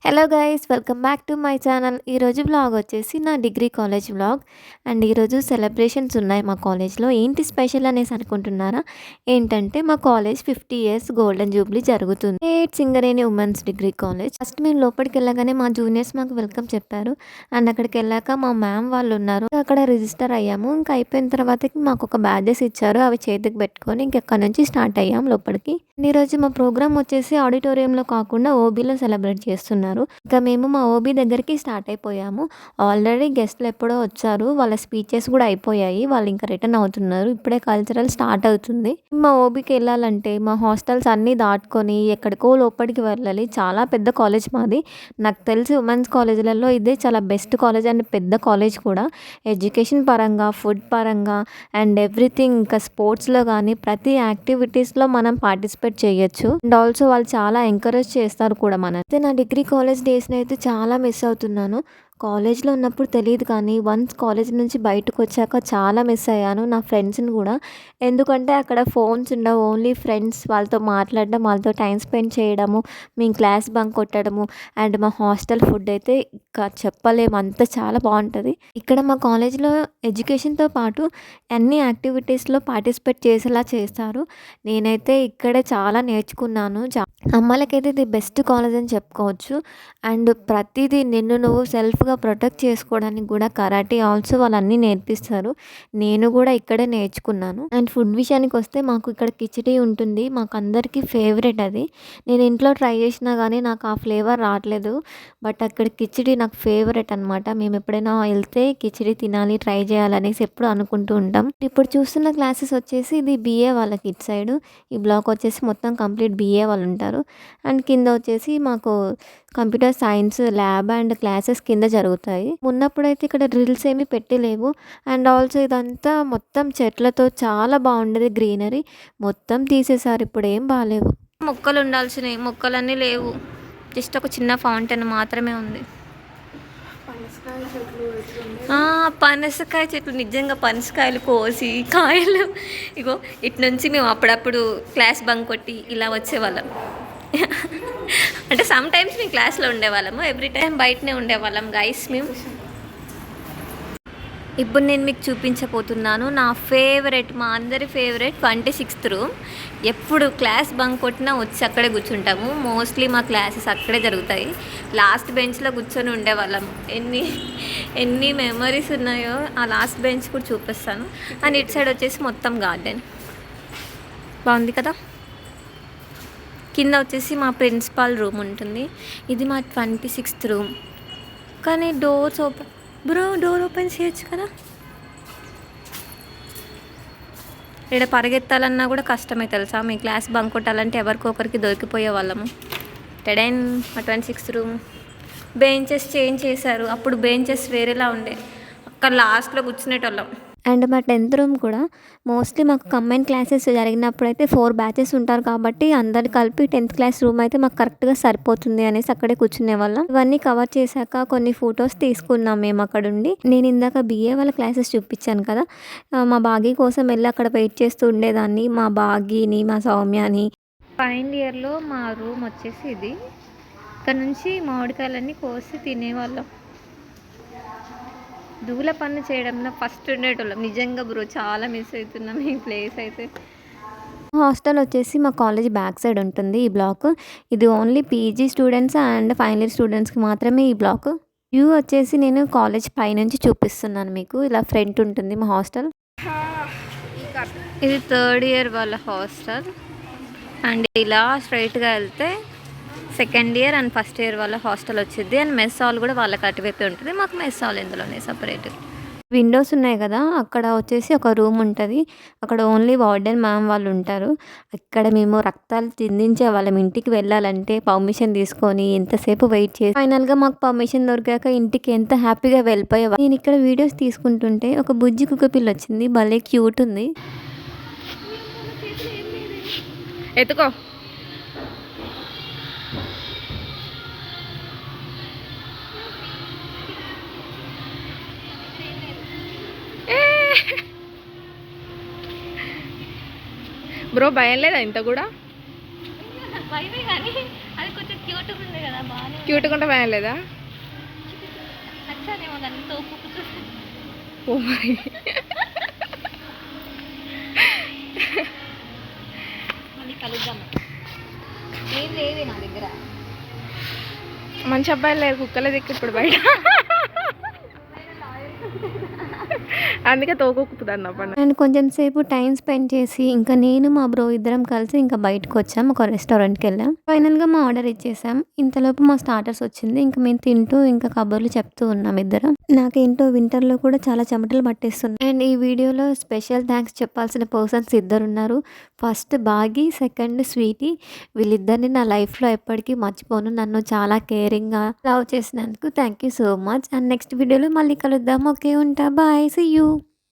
Hello guys, welcome back to my channel. ఈరోజు vlog వచ్చేసి నా డిగ్రీ కాలేజ్ వ్లాగ్. అండ్ ఈరోజు సెలబ్రేషన్స్ ఉన్నాయి మా కాలేజ్లో. ఏంటి స్పెషల్ అనేసి అనుకుంటున్నారా? ఏంటంటే మా కాలేజ్ 50 ఇయర్స్ గోల్డెన్ జూబ్లీ జరుగుతుంది. Singareni women's degree college. First మేము లోపలికి వెళ్ళగానే మా జూనియర్స్ మాకు వెల్కమ్ చెప్పారు. అండ్ అక్కడికి వెళ్ళాక మా మ్యామ్ వాళ్ళు ఉన్నారు, అక్కడ రిజిస్టర్ అయ్యాము. ఇంకా అయిపోయిన తర్వాతకి మాకు ఒక బ్యాజెస్ ఇచ్చారు, అవి చేతికి పెట్టుకొని ఇంకెక్కడ నుంచి స్టార్ట్ అయ్యాం లోపలికి. ఈరోజు మా ప్రోగ్రామ్ వచ్చేసి ఆడిటోరియంలో కాకుండా ఓబీలో సెలబ్రేట్ చేస్తున్నారు. ఇంకా మేము మా ఓబీ దగ్గరికి స్టార్ట్ అయిపోయాము. ఆల్రెడీ గెస్ట్లు ఎప్పుడో వచ్చారు, వాళ్ళ స్పీచెస్ కూడా అయిపోయాయి, వాళ్ళు ఇంకా రిటర్న్ అవుతున్నారు. ఇప్పుడే కల్చరల్ స్టార్ట్ అవుతుంది. మా ఓబీకి వెళ్ళాలంటే మా హాస్టల్స్ అన్నీ దాటుకొని ఎక్కడికో లోపలికి వెళ్ళాలి. చాలా పెద్ద కాలేజ్ మాది. నాకు తెలిసి ఉమెన్స్ కాలేజీలలో ఇదే చాలా బెస్ట్ కాలేజ్ అండ్ పెద్ద కాలేజ్ కూడా. ఎడ్యుకేషన్ పరంగా, ఫుడ్ పరంగా అండ్ ఎవ్రీథింగ్, ఇంకా స్పోర్ట్స్లో కానీ ప్రతి యాక్టివిటీస్లో మనం పార్టిసిపేట్ చేయొచ్చు. అండ్ ఆల్సో వాళ్ళు చాలా ఎంకరేజ్ చేస్తారు కూడా. అయితే నా డిగ్రీ కాలేజ్ డేస్ని అయితే చాలా మిస్ అవుతున్నాను. కాలేజ్లో ఉన్నప్పుడు తెలియదు, కానీ వన్స్ కాలేజ్ నుంచి బయటకు వచ్చాక చాలా మిస్ అయ్యాను నా ఫ్రెండ్స్ని కూడా. ఎందుకంటే అక్కడ ఫోన్స్ ఉండవు, ఓన్లీ ఫ్రెండ్స్, వాళ్ళతో మాట్లాడడం, వాళ్ళతో టైం స్పెండ్ చేయడము, మేము క్లాస్ బంక్ కొట్టడము. అండ్ మా హాస్టల్ ఫుడ్ అయితే ఇంకా చెప్పలేము, అంత చాలా బాగుంటుంది. ఇక్కడ మా కాలేజ్లో ఎడ్యుకేషన్తో పాటు అన్ని యాక్టివిటీస్లో పార్టిసిపేట్ చేసేలా చేస్తారు. నేనైతే ఇక్కడే చాలా నేర్చుకున్నాను. అమ్మాయిలకైతే ఇది బెస్ట్ కాలేజ్ అని చెప్పుకోవచ్చు. అండ్ ప్రతిదీ నిన్ను నువ్వు సెల్ఫ్గా ప్రొటెక్ట్ చేసుకోవడానికి కూడా కరాటే ఆల్సో వాళ్ళు అన్నీ నేర్పిస్తారు. నేను కూడా ఇక్కడే నేర్చుకున్నాను. అండ్ ఫుడ్ విషయానికి వస్తే మాకు ఇక్కడ కిచిడి ఉంటుంది, మాకు అందరికీ ఫేవరెట్ అది. నేను ఇంట్లో ట్రై చేసినా కానీ నాకు ఆ ఫ్లేవర్ రావట్లేదు, బట్ అక్కడ కిచిడి నాకు ఫేవరెట్ అనమాట. మేము ఎప్పుడైనా వెళ్తే కిచిడి తినాలి, ట్రై చేయాలనేసి ఎప్పుడు అనుకుంటూ ఉంటాం. ఇప్పుడు చూస్తున్న క్లాసెస్ వచ్చేసి ఇది BA వాళ్ళకి ఇటు సైడు. ఈ బ్లాక్ వచ్చేసి మొత్తం కంప్లీట్ BA వాళ్ళు ఉంటారు. అండ్ కింద వచ్చేసి మాకు computer science lab and classes కింద జరుగుతాయి. ఉన్నప్పుడైతే ఇక్కడ డ్రిల్స్ ఏమీ పెట్టలేవు. అండ్ ఆల్సో ఇదంతా మొత్తం చెట్లతో చాలా బాగుండేది, గ్రీనరీ మొత్తం తీసేశారు, ఇప్పుడు ఏం బాగాలేవు. మొక్కలు ఉండాల్సినవి మొక్కలన్నీ లేవు, జస్ట్ ఒక చిన్న ఫౌంటైన్ మాత్రమే ఉంది. పనసకాయ చెట్లు, నిజంగా పనసకాయలు కోసి కాయలు ఇగో ఇటు నుంచి మేము అప్పుడప్పుడు క్లాస్ బంక్ కొట్టి ఇలా వచ్చేవాళ్ళం. అంటే సమ్ టైమ్స్ మేము క్లాస్లో ఉండేవాళ్ళము, ఎవ్రీ టైం బయటనే ఉండేవాళ్ళం గైస్ మేము. ఇప్పుడు నేను మీకు చూపించబోతున్నాను నా ఫేవరెట్, మా అందరి ఫేవరెట్ 26th రూమ్. ఎప్పుడు క్లాస్ బంక్ కొట్టినా వచ్చి అక్కడే కూర్చుంటాము. మోస్ట్లీ మా క్లాసెస్ అక్కడే జరుగుతాయి. లాస్ట్ బెంచ్లో కూర్చొని ఉండేవాళ్ళం. ఎన్ని మెమరీస్ ఉన్నాయో ఆ లాస్ట్ బెంచ్ కూడా చూపిస్తాను. అండ్ ఇటు సైడ్ వచ్చేసి మొత్తం గార్డెన్ బాగుంది కదా. కింద వచ్చేసి మా ప్రిన్సిపాల్ రూమ్ ఉంటుంది. ఇది మా 26th రూమ్. కానీ doors open, bro door open చేయొచ్చు కదా. ఇక్కడ పరిగెత్తాలన్నా కూడా కష్టమే తెలుసా. మీ క్లాస్ బంక్ కొట్టాలంటే ఎవరికొకరికి దొరికిపోయే వాళ్ళము. టెడైన్ మా 26th రూమ్. బెంచెస్ చేంజ్ చేశారు, అప్పుడు బెంచెస్ వేరేలా ఉండే, అక్కడ లాస్ట్లో కూర్చునేటోళ్ళం. అండ్ మా 10th రూమ్ కూడా మోస్ట్లీ మాకు కంబైన్ క్లాసెస్ జరిగినప్పుడు అయితే 4 బ్యాచెస్ ఉంటారు కాబట్టి అందరు కలిపి 10th క్లాస్ రూమ్ అయితే మాకు కరెక్ట్గా సరిపోతుంది అనేసి అక్కడే కూర్చునే వాళ్ళం. ఇవన్నీ కవర్ చేశాక కొన్ని ఫొటోస్ తీసుకున్నాం మేము అక్కడ ఉండి. నేను ఇందాక BA వాళ్ళ క్లాసెస్ చూపించాను కదా, మా బాగీ కోసం వెళ్ళి అక్కడ వెయిట్ చేస్తూ ఉండేదాన్ని, మా బాగీని, మా సౌమ్యాని. ఫైనల్ ఇయర్లో మా రూమ్ వచ్చేసి ఇది. ఇక్కడ నుంచి మామిడికాయలన్నీ కోసి తినేవాళ్ళం. దూల పన్ను చేయడంలో ఫస్ట్ ఉండేటోళ్ళం. నిజంగా బ్రో చాలా మిస్ అవుతున్నాం ఈ ప్లేస్ అయితే. హాస్టల్ వచ్చేసి మా కాలేజ్ బ్యాక్ సైడ్ ఉంటుంది ఈ బ్లాక్. ఇది only PG students and final year స్టూడెంట్స్కి మాత్రమే ఈ బ్లాక్. వ్యూ వచ్చేసి నేను కాలేజ్ పైనుంచి చూపిస్తున్నాను మీకు. ఇలా ఫ్రంట్ ఉంటుంది మా హాస్టల్. ఇది 3rd ఇయర్ వాళ్ళ హాస్టల్. అండ్ ఇలా స్ట్రైట్గా వెళ్తే 2nd year and 1st year వాళ్ళ హాస్టల్ వచ్చింది. అండ్ మెస్ హాల్ కూడా వాళ్ళకి అటువైపే ఉంటుంది, మాకు మెస్ హాల్ ఇందులోనే సపరేట్. విండోస్ ఉన్నాయి కదా, అక్కడ వచ్చేసి ఒక రూమ్ ఉంటుంది. అక్కడ ఓన్లీ వార్డెన్ మ్యామ్ వాళ్ళు ఉంటారు. ఇక్కడ మేము రక్తాలు చిందించే వాళ్ళం. ఇంటికి వెళ్ళాలంటే పర్మిషన్ తీసుకొని ఎంతసేపు వెయిట్ చేసి ఫైనల్గా మాకు పర్మిషన్ దొరికాక ఇంటికి ఎంత హ్యాపీగా వెళ్ళిపోయేవా. నేను ఇక్కడ వీడియోస్ తీసుకుంటుంటే ఒక బుజ్జి కుక్క పిల్ల వచ్చింది, భలే క్యూట్ ఉంది. ఎత్తుకో. బ్రో భయం లేదా ఇంత కూడా? భయమే కానీ అది కొంచెం క్యూట్ క్యూట్గా ఉంది కదా, బాగానే క్యూట్గా ఉంటే భయం లేదా? నచ్చానేమో దాన్ని తోపుకుతూ. ఓ మరి మళ్ళీ కలుద్దాం. ఏం లేదు నా దగ్గర. మంచి అబ్బాయిలు లేరు, కుక్కలే దిక్కు ఇప్పుడు బయట. అందుకే తోకొక్కుతుంది అప్పుడు. అండ్ కొంచెం సేపు టైం స్పెండ్ చేసి ఇంకా నేను మా బ్రో ఇద్దరం కలిసి ఇంకా బయటకు వచ్చాం, ఒక రెస్టారెంట్కి వెళ్ళాం. ఫైనల్గా మా ఆర్డర్ ఇచ్చేసాం. ఇంతలోపు మా స్టార్టర్స్ వచ్చింది. ఇంకా మేము తింటూ ఇంకా కబుర్లు చెప్తూ ఉన్నాం ఇద్దరం. నాకేంటో వింటర్లో కూడా చాలా చెమటలు పట్టేస్తుంది. అండ్ ఈ వీడియోలో స్పెషల్ థ్యాంక్స్ చెప్పాల్సిన పర్సన్స్ ఇద్దరు ఉన్నారు. ఫస్ట్ బాగి, సెకండ్ స్వీటీ. వీళ్ళిద్దరిని నా లైఫ్లో ఎప్పటికీ మర్చిపోను. నన్ను చాలా కేరింగ్గా లవ్ చేసినందుకు thank you so much. And next వీడియోలో మళ్ళీ కలుద్దాం. ఓకే, ఉంటా, బాయ్, సీ యూ.